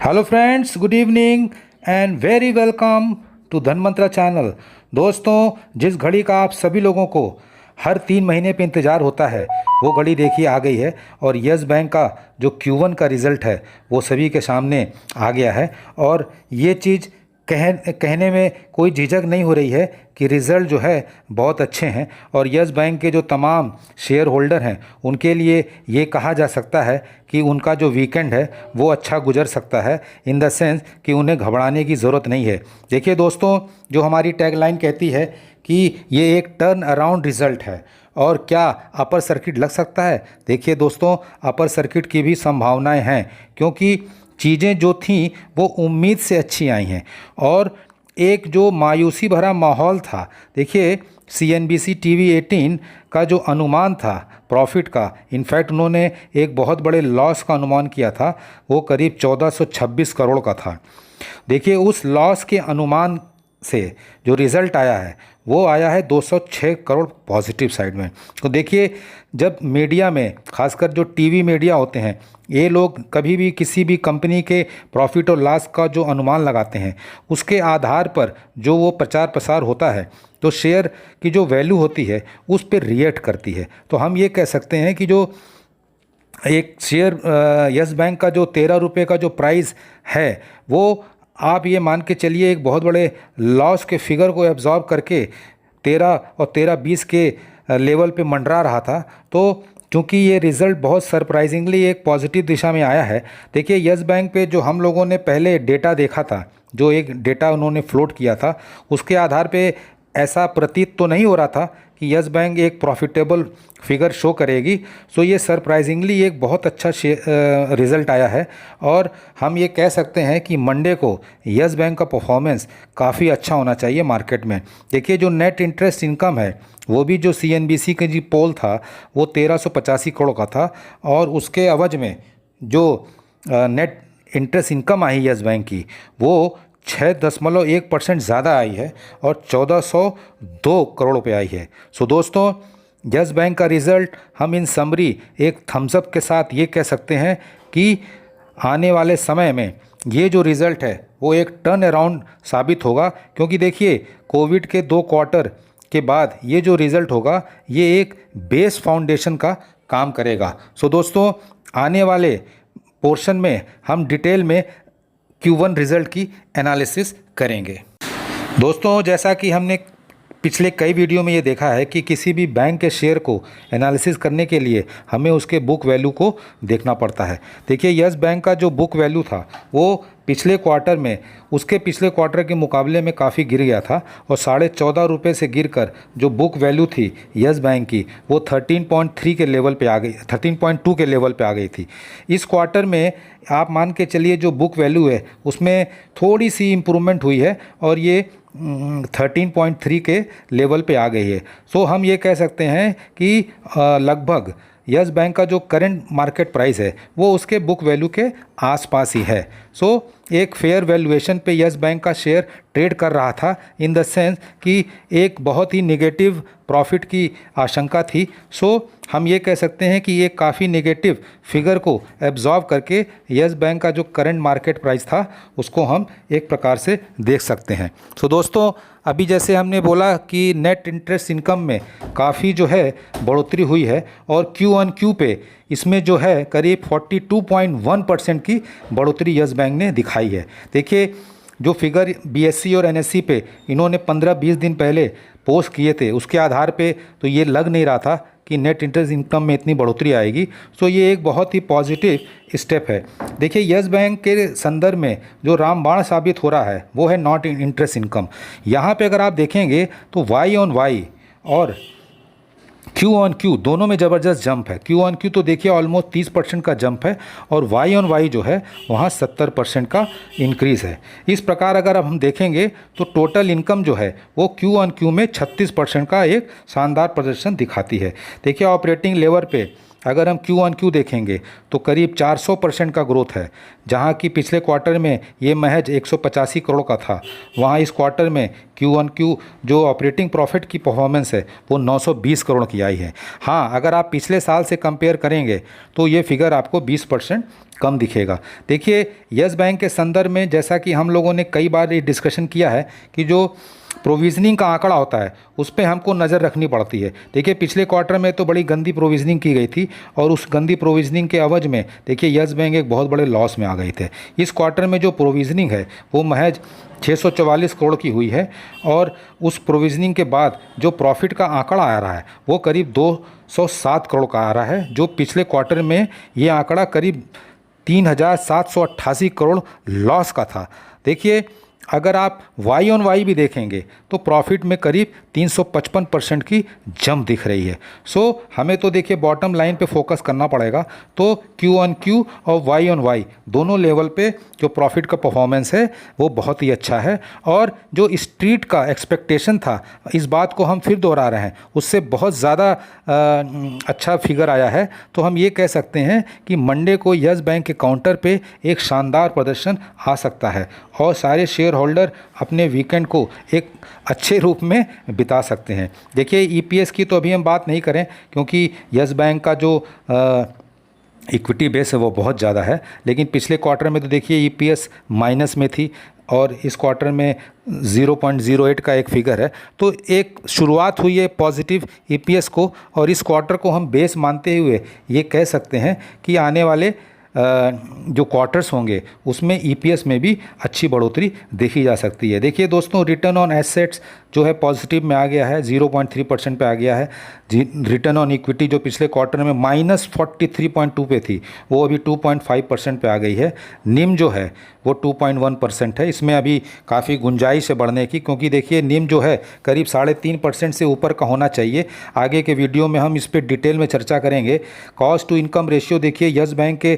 Hello friends, good evening and very welcome to Dhanmantra channel. दोस्तों, जिस घड़ी का आप सभी लोगों को हर 3 महीने पे इंतज़ार होता है वो घड़ी देखिए आ गई है। और यस बैंक का जो Q1 का रिज़ल्ट है वो सभी के सामने आ गया है। और ये चीज़ कहने में कोई झिझक नहीं हो रही है कि रिज़ल्ट जो है बहुत अच्छे हैं। और यस बैंक के जो तमाम शेयर होल्डर हैं उनके लिए ये कहा जा सकता है कि उनका जो वीकेंड है वो अच्छा गुजर सकता है, इन द सेंस कि उन्हें घबराने की ज़रूरत नहीं है। देखिए दोस्तों, जो हमारी टैगलाइन कहती है कि ये एक टर्न अराउंड रिज़ल्ट है। और क्या अपर सर्किट लग सकता है? देखिए दोस्तों, अपर सर्किट की भी संभावनाएं हैं, क्योंकि चीज़ें जो थीं वो उम्मीद से अच्छी आई हैं। और एक जो मायूसी भरा माहौल था, देखिए CNBC TV 18 का जो अनुमान था प्रॉफिट का, इनफैक्ट उन्होंने एक बहुत बड़े लॉस का अनुमान किया था, वो करीब 1426 करोड़ का था। देखिए उस लॉस के अनुमान से जो रिज़ल्ट आया है वो आया है 206 करोड़ पॉजिटिव साइड में। तो देखिए, जब मीडिया में, खासकर जो टीवी मीडिया होते हैं, ये लोग कभी भी किसी भी कंपनी के प्रॉफिट और लॉस का जो अनुमान लगाते हैं उसके आधार पर जो वो प्रचार प्रसार होता है तो शेयर की जो वैल्यू होती है उस पर रिएक्ट करती है। तो हम ये कह सकते हैं कि जो एक शेयर यस बैंक का जो 13 रुपये का जो प्राइस है वो, आप ये मान के चलिए, एक बहुत बड़े लॉस के फिगर को एब्जॉर्ब करके 13 और 13-20 के लेवल पे मंडरा रहा था। तो क्योंकि ये रिज़ल्ट बहुत सरप्राइजिंगली एक पॉजिटिव दिशा में आया है। देखिए यस बैंक पे जो हम लोगों ने पहले डेटा देखा था, जो एक डेटा उन्होंने फ्लोट किया था, उसके आधार पे ऐसा प्रतीत तो नहीं हो रहा था कि यस बैंक एक प्रॉफिटेबल फिगर शो करेगी। सो ये सरप्राइजिंगली एक बहुत अच्छा रिज़ल्ट आया है। और हम ये कह सकते हैं कि मंडे को यस बैंक का परफॉर्मेंस काफ़ी अच्छा होना चाहिए मार्केट में। देखिए जो नेट इंटरेस्ट इनकम है वो भी जो CNBC का जी पोल था वो 1385 करोड़ का था। और उसके एवज में जो नेट इंटरेस्ट इनकम आई यस बैंक की वो 6.1% ज़्यादा आई है और 1402 करोड़ रुपये आई है। सो दोस्तों, यस बैंक का रिज़ल्ट हम इन समरी एक थम्सअप के साथ ये कह सकते हैं कि आने वाले समय में ये जो रिज़ल्ट है वो एक टर्न अराउंड साबित होगा। क्योंकि देखिए कोविड के 2 क्वार्टर के बाद ये जो रिज़ल्ट होगा ये एक बेस फाउंडेशन का काम करेगा। सो दोस्तों, आने वाले पोर्शन में हम डिटेल में Q1 रिज़ल्ट की एनालिसिस करेंगे। दोस्तों, जैसा कि हमने पिछले कई वीडियो में ये देखा है कि किसी भी बैंक के शेयर को एनालिसिस करने के लिए हमें उसके बुक वैल्यू को देखना पड़ता है। देखिए यस बैंक का जो बुक वैल्यू था वो पिछले क्वार्टर में उसके पिछले क्वार्टर के मुकाबले में काफ़ी गिर गया था और 14.5 रुपये से गिरकर जो बुक वैल्यू थी यस बैंक की वो 13.3 के लेवल पे आ गई, 13.2 के लेवल पे आ गई थी। इस क्वार्टर में आप मान के चलिए जो बुक वैल्यू है उसमें थोड़ी सी इम्प्रूवमेंट हुई है और ये 13.3 के लेवल पे आ गई है। सो हम ये कह सकते हैं कि लगभग यस बैंक का जो करंट मार्केट प्राइस है वो उसके बुक वैल्यू के आसपास ही है। सो एक फेयर वैल्यूएशन पे यस बैंक का शेयर ट्रेड कर रहा था, इन द सेंस कि एक बहुत ही नेगेटिव प्रॉफिट की आशंका थी। सो हम ये कह सकते हैं कि एक काफ़ी नेगेटिव फिगर को एब्जॉर्ब करके यस बैंक का जो करंट मार्केट प्राइस था उसको हम एक प्रकार से देख सकते हैं। सो दोस्तों, अभी जैसे हमने बोला कि नेट इंटरेस्ट इनकम में काफ़ी जो है बढ़ोतरी हुई है और Q1Q पे इसमें जो है करीब 42.1% की बढ़ोतरी यस बैंक ने दिखाई है। देखिए जो फिगर BSE और NSE पे इन्होंने 15-20 दिन पहले पोस्ट किए थे उसके आधार पे तो ये लग नहीं रहा था कि नेट इंटरेस्ट इनकम में इतनी बढ़ोतरी आएगी। सो ये एक बहुत ही पॉजिटिव स्टेप है। देखिए यस बैंक के संदर्भ में जो रामबाण साबित हो रहा है वो है नॉट इंटरेस्ट इनकम। यहाँ पे अगर आप देखेंगे तो Y-on-Y और Q-on-Q दोनों में ज़बरदस्त जंप है। Q-on-Q तो देखिए ऑलमोस्ट 30% का जंप है और Y-on-Y जो है वहाँ 70% का इंक्रीज़ है। इस प्रकार अगर अब हम देखेंगे तो टोटल इनकम जो है वो Q-on-Q में 36% का एक शानदार प्रदर्शन दिखाती है। देखिए ऑपरेटिंग लेवल पे अगर हम क्यू ऑन क्यू देखेंगे तो करीब 400% का ग्रोथ है। जहां कि पिछले क्वार्टर में ये महज 185 करोड़ का था, वहां इस क्वार्टर में क्यू ऑन क्यू जो ऑपरेटिंग प्रॉफिट की परफॉर्मेंस है वो 920 करोड़ की आई है। हाँ, अगर आप पिछले साल से कंपेयर करेंगे तो ये फिगर आपको 20% कम दिखेगा। देखिए, यस बैंक के संदर्भ में जैसा कि हम लोगों ने कई बार ये डिस्कशन किया है कि जो प्रोविजनिंग का आंकड़ा होता है उस पर हमको नज़र रखनी पड़ती है। देखिए, पिछले क्वार्टर में तो बड़ी गंदी प्रोविजनिंग की गई थी और उस गंदी प्रोविजनिंग के एवज में देखिए यस बैंक एक बहुत बड़े लॉस में आ गए थे। इस क्वार्टर में जो प्रोविजनिंग है वो महज 644 करोड़ की हुई है और उस प्रोविजनिंग के बाद जो प्रॉफिट का आंकड़ा आ रहा है वो करीब 207 करोड़ का आ रहा है, जो पिछले क्वार्टर में ये आंकड़ा करीब 3,788 करोड़ लॉस का था। देखिए, अगर आप वाई ऑन वाई भी देखेंगे तो प्रॉफिट में करीब 355% की जंप दिख रही है। सो हमें तो देखिए बॉटम लाइन पे फोकस करना पड़ेगा। तो क्यू ऑन क्यू और वाई ऑन वाई दोनों लेवल पे जो प्रॉफिट का परफॉर्मेंस है वो बहुत ही अच्छा है और जो स्ट्रीट का एक्सपेक्टेशन था, इस बात को हम फिर दोहरा रहे हैं, उससे बहुत ज़्यादा अच्छा फिगर आया है। तो हम ये कह सकते हैं कि मंडे को यस बैंक के काउंटर पे एक शानदार प्रदर्शन आ सकता है और सारे शेयर होल्डर अपने वीकेंड को एक अच्छे रूप में बिता सकते हैं। देखिए, ईपीएस की तो अभी हम बात नहीं करें क्योंकि यस बैंक का जो इक्विटी बेस है वो बहुत ज़्यादा है, लेकिन पिछले क्वार्टर में तो देखिए ईपीएस माइनस में थी और इस क्वार्टर में 0.08 का एक फिगर है। तो एक शुरुआत हुई है पॉजिटिव ईपीएस को और इस क्वार्टर को हम बेस मानते हुए ये कह सकते हैं कि आने वाले जो क्वार्टर्स होंगे उसमें ईपीएस में भी अच्छी बढ़ोतरी देखी जा सकती है। देखिए दोस्तों, रिटर्न ऑन एसेट्स जो है पॉजिटिव में आ गया है, 0.3% पे आ गया है। रिटर्न ऑन इक्विटी जो पिछले क्वार्टर में -43.2 पे थी वो अभी 2.5% पे आ गई है। निम जो है वो 2.1% है। इसमें अभी काफ़ी गुंजाइश है बढ़ने की, क्योंकि देखिए निम जो है करीब 3.5% से ऊपर का होना चाहिए। आगे के वीडियो में हम इस पर डिटेल में चर्चा करेंगे। कॉस्ट टू इनकम रेशियो देखिए यस बैंक के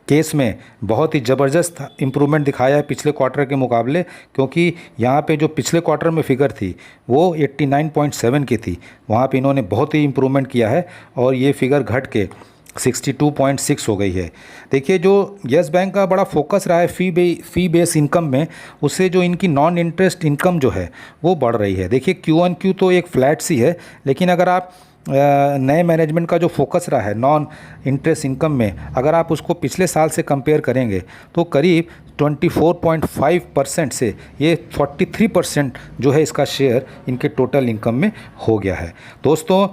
केस में बहुत ही ज़बरदस्त इम्प्रूवमेंट दिखाया है पिछले क्वार्टर के मुकाबले, क्योंकि यहाँ पे जो पिछले क्वार्टर में फिगर थी वो 89.7 की थी, वहाँ पे इन्होंने बहुत ही इम्प्रूवमेंट किया है और ये फिगर घट के 62.6 हो गई है। देखिए, जो यस बैंक का बड़ा फोकस रहा है फ़ी बेस इनकम में, उससे जो इनकी नॉन इंटरेस्ट इनकम जो है वो बढ़ रही है। देखिए, क्यू ऑन क्यू तो एक फ्लैट सी है, लेकिन अगर आप नए मैनेजमेंट का जो फोकस रहा है नॉन इंटरेस्ट इनकम में, अगर आप उसको पिछले साल से कंपेयर करेंगे तो करीब 24.5% से ये 43% जो है इसका शेयर इनके टोटल इनकम में हो गया है। दोस्तों,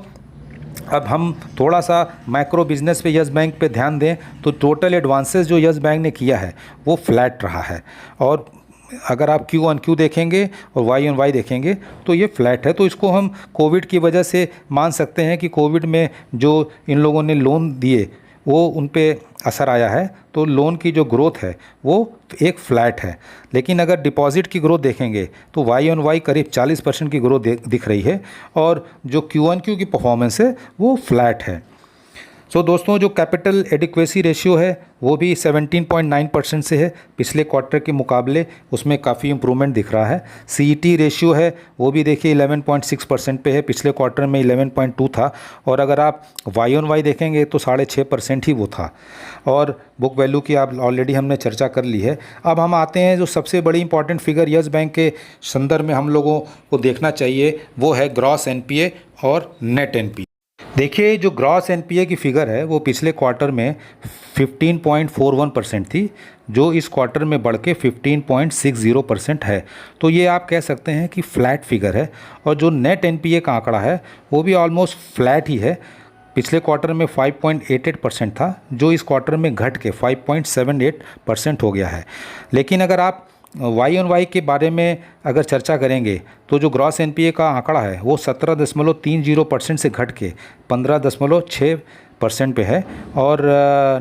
अब हम थोड़ा सा माइक्रो बिजनेस पे यस बैंक पे ध्यान दें तो टोटल एडवांसेस जो यस बैंक ने किया है वो फ्लैट रहा है और अगर आप क्यू ऑन क्यू देखेंगे और वाई ऑन वाई देखेंगे तो ये फ्लैट है। तो इसको हम कोविड की वजह से मान सकते हैं कि कोविड में जो इन लोगों ने लोन दिए वो उन पे असर आया है, तो लोन की जो ग्रोथ है वो एक फ्लैट है। लेकिन अगर डिपॉजिट की ग्रोथ देखेंगे तो वाई ऑन वाई करीब 40% की ग्रोथ दिख रही है और जो क्यू ऑन क्यू की परफॉर्मेंस है वो फ्लैट है। सो दोस्तों, जो कैपिटल एडिक्वेसी रेशियो है वो भी 17.9% से है पिछले क्वार्टर के मुकाबले, उसमें काफ़ी इम्प्रूवमेंट दिख रहा है। सीईटी रेशियो है वो भी देखिए 11.6% पे है, पिछले क्वार्टर में 11.2 था और अगर आप वाई ऑन वाई देखेंगे तो 6.5% ही वो था। और बुक वैल्यू की आप ऑलरेडी हमने चर्चा कर ली है। अब हम आते हैं जो सबसे बड़ी इंपॉर्टेंट फिगर यस बैंक के संदर्भ में हम लोगों को देखना चाहिए, वो है ग्रॉस एनपीए और नेट एनपीए। देखिए, जो ग्रॉस एनपीए की फ़िगर है वो पिछले क्वार्टर में 15.41% थी, जो इस क्वार्टर में बढ़ के 15.60% है। तो ये आप कह सकते हैं कि फ्लैट फिगर है। और जो नेट एनपीए का आंकड़ा है वो भी ऑलमोस्ट फ्लैट ही है। पिछले क्वार्टर में 5.88% था, जो इस क्वार्टर में घट के 5.78% हो गया है। लेकिन अगर आप वाई ऑन वाई के बारे में अगर चर्चा करेंगे तो जो ग्रॉस एनपीए का आंकड़ा है वो 17.30% से घट के 15.6% पे है और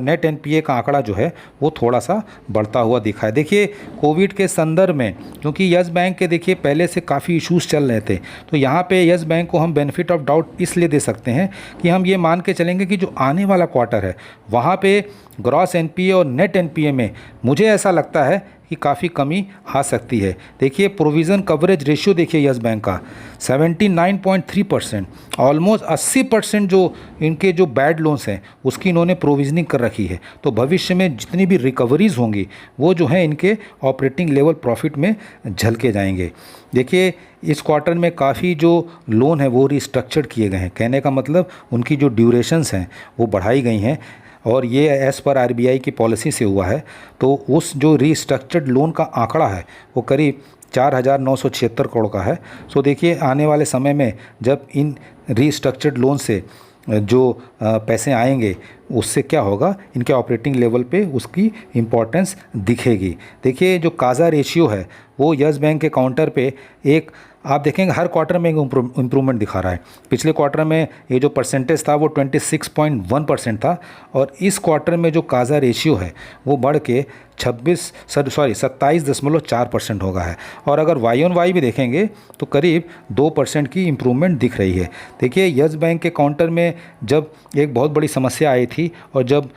नेट एनपीए का आंकड़ा जो है वो थोड़ा सा बढ़ता हुआ दिखा है। देखिए, कोविड के संदर्भ में क्योंकि यस बैंक के देखिए पहले से काफ़ी इश्यूज़ चल रहे थे, तो यहाँ पे यस बैंक को हम बेनिफिट ऑफ डाउट इसलिए दे सकते हैं कि हम ये मान के चलेंगे कि जो आने वाला क्वार्टर है वहाँ पे ग्रॉस एनपीए और नेट एनपीए में मुझे ऐसा लगता है कि काफ़ी कमी आ सकती है। देखिए प्रोविज़न कवरेज रेशियो देखिए यस बैंक का 79.3%, ऑलमोस्ट 80% जो इनके जो बैड लोन्स हैं उसकी इन्होंने प्रोविजनिंग कर रखी है। तो भविष्य में जितनी भी रिकवरीज होंगी वो जो है इनके ऑपरेटिंग लेवल प्रॉफिट में झलके जाएंगे। देखिए इस क्वार्टर में काफ़ी जो लोन है वो रिस्ट्रक्चर्ड किए गए हैं। कहने का मतलब उनकी जो ड्यूरेशंस हैं वो बढ़ाई गई हैं और ये एज़ पर आरबीआई की पॉलिसी से हुआ है। तो उस जो रिस्ट्रक्चर्ड लोन का आंकड़ा है वो करीब 4,976 करोड़ का है। सो देखिए आने वाले समय में जब इन रिस्ट्रक्चर्ड लोन से जो पैसे आएंगे उससे क्या होगा, इनके ऑपरेटिंग लेवल पे उसकी इम्पोर्टेंस दिखेगी। देखिए जो काज़ा रेशियो है वो यस बैंक के काउंटर पे एक आप देखेंगे हर क्वार्टर में इम्प्रूवमेंट दिखा रहा है। पिछले क्वार्टर में ये जो परसेंटेज था वो 26.1% था और इस क्वार्टर में जो काज़ा रेशियो है वो बढ़ के 27.4% हो गया है। और अगर वाई ऑन वाई भी देखेंगे तो करीब 2% की इम्प्रूवमेंट दिख रही है। देखिए यस बैंक के काउंटर में जब एक बहुत बड़ी समस्या आई थी और जब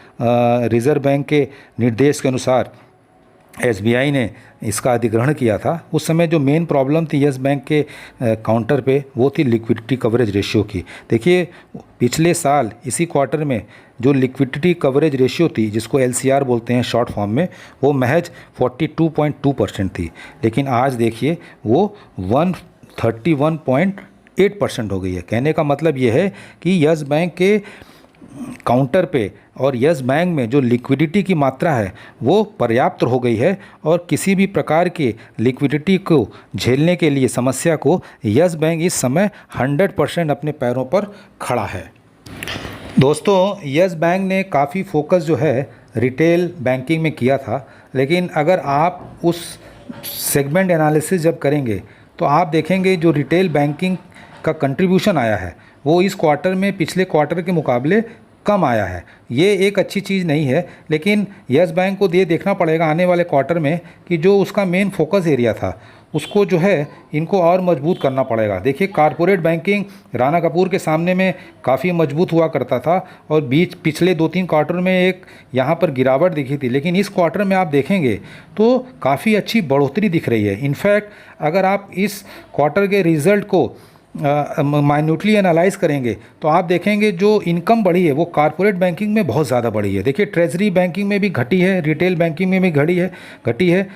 रिज़र्व बैंक के निर्देश के अनुसार एसबीआई ने इसका अधिग्रहण किया था, उस समय जो मेन प्रॉब्लम थी यस बैंक के काउंटर पे वो थी लिक्विडिटी कवरेज रेशियो की। देखिए पिछले साल इसी क्वार्टर में जो लिक्विडिटी कवरेज रेशियो थी जिसको एलसीआर बोलते हैं शॉर्ट फॉर्म में, वो महज 42.2% थी, लेकिन आज देखिए वो 131.8% हो गई है। कहने का मतलब ये है कि यस बैंक के काउंटर पे और यस बैंक में जो लिक्विडिटी की मात्रा है वो पर्याप्त हो गई है और किसी भी प्रकार के लिक्विडिटी को झेलने के लिए समस्या को यस बैंक इस समय 100% अपने पैरों पर खड़ा है। दोस्तों यस बैंक ने काफ़ी फोकस जो है रिटेल बैंकिंग में किया था, लेकिन अगर आप उस सेगमेंट एनालिसिस जब करेंगे तो आप देखेंगे जो रिटेल बैंकिंग का कंट्रीब्यूशन आया है वो इस क्वार्टर में पिछले क्वार्टर के मुकाबले कम आया है। ये एक अच्छी चीज़ नहीं है, लेकिन यस बैंक को ये देखना पड़ेगा आने वाले क्वार्टर में कि जो उसका मेन फोकस एरिया था उसको जो है इनको और मजबूत करना पड़ेगा। देखिए कारपोरेट बैंकिंग राणा कपूर के सामने में काफ़ी मजबूत हुआ करता था और पिछले 2-3 क्वार्टर में एक यहाँ पर गिरावट दिखी थी, लेकिन इस क्वार्टर में आप देखेंगे तो काफ़ी अच्छी बढ़ोतरी दिख रही है। इनफैक्ट अगर आप इस क्वार्टर के रिज़ल्ट को माइन्यूटली एनालाइज करेंगे तो आप देखेंगे जो इनकम बढ़ी है वो कारपोरेट बैंकिंग में बहुत ज़्यादा बढ़ी है। देखिए ट्रेजरी बैंकिंग में भी घटी है, रिटेल बैंकिंग में भी घटी है,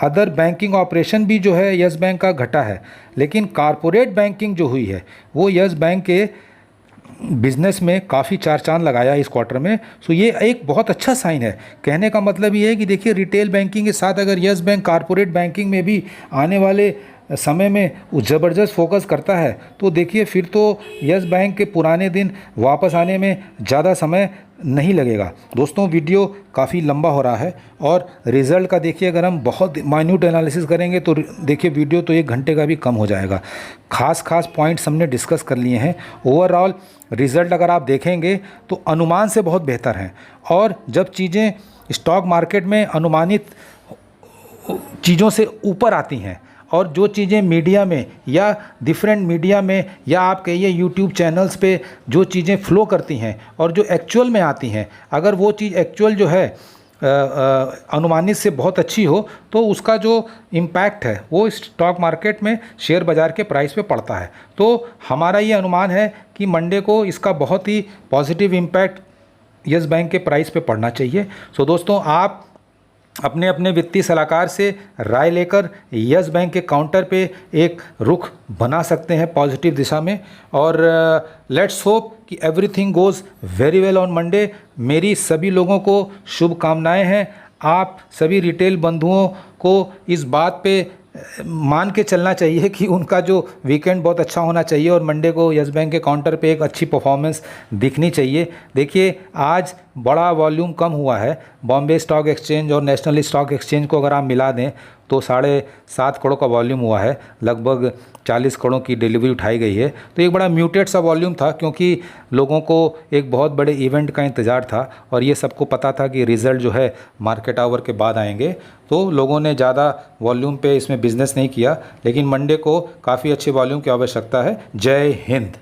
अदर बैंकिंग ऑपरेशन भी जो है यस बैंक का घटा है, लेकिन कारपोरेट बैंकिंग जो हुई है वो यस बैंक के बिज़नेस में काफ़ी चार चांद लगाया इस क्वार्टर में। सो ये एक बहुत अच्छा साइन है। कहने का मतलब ये है कि देखिए रिटेल बैंकिंग के साथ अगर यस बैंक कारपोरेट बैंकिंग में भी आने वाले समय में ज़बरदस्त फोकस करता है तो देखिए फिर तो यस बैंक के पुराने दिन वापस आने में ज़्यादा समय नहीं लगेगा। दोस्तों वीडियो काफ़ी लंबा हो रहा है और रिज़ल्ट का देखिए अगर हम बहुत माइन्यूट एनालिसिस करेंगे तो देखिए वीडियो तो 1 घंटे का भी कम हो जाएगा। खास पॉइंट्स हमने डिस्कस कर लिए हैं। ओवरऑल रिज़ल्ट अगर आप देखेंगे तो अनुमान से बहुत बेहतर हैं और जब चीज़ें स्टॉक मार्केट में अनुमानित चीज़ों से ऊपर आती हैं और जो चीज़ें मीडिया में या डिफरेंट मीडिया में या आप कहिए यूट्यूब चैनल्स पे जो चीज़ें फ्लो करती हैं और जो एक्चुअल में आती हैं, अगर वो चीज़ एक्चुअल जो है अनुमानित से बहुत अच्छी हो तो उसका जो इम्पैक्ट है वो स्टॉक मार्केट में शेयर बाज़ार के प्राइस पे पड़ता है। तो हमारा ये अनुमान है कि मंडे को इसका बहुत ही पॉजिटिव इम्पैक्ट यस बैंक के प्राइस पे पड़ना चाहिए। सो दोस्तों आप अपने अपने वित्तीय सलाहकार से राय लेकर यस बैंक के काउंटर पे एक रुख बना सकते हैं पॉजिटिव दिशा में और लेट्स होप कि everything goes very well on Monday. मेरी सभी लोगों को शुभकामनाएं हैं। आप सभी रिटेल बंधुओं को इस बात पे मान के चलना चाहिए कि उनका जो वीकेंड बहुत अच्छा होना चाहिए और मंडे को यस बैंक के काउंटर पे एक अच्छी परफॉर्मेंस दिखनी चाहिए। देखिए आज बड़ा वॉल्यूम कम हुआ है। बॉम्बे स्टॉक एक्सचेंज और नेशनल स्टॉक एक्सचेंज को अगर आप मिला दें तो 7.5 करोड़ का वॉल्यूम हुआ है, लगभग 40 करोड़ की डिलीवरी उठाई गई है। तो एक बड़ा म्यूटेड सा वॉल्यूम था क्योंकि लोगों को एक बहुत बड़े इवेंट का इंतज़ार था और ये सबको पता था कि रिज़ल्ट जो है मार्केट आवर के बाद आएंगे, तो लोगों ने ज़्यादा वॉल्यूम पे इसमें बिज़नेस नहीं किया, लेकिन मंडे को काफ़ी अच्छे वॉल्यूम की आवश्यकता है। जय हिंद।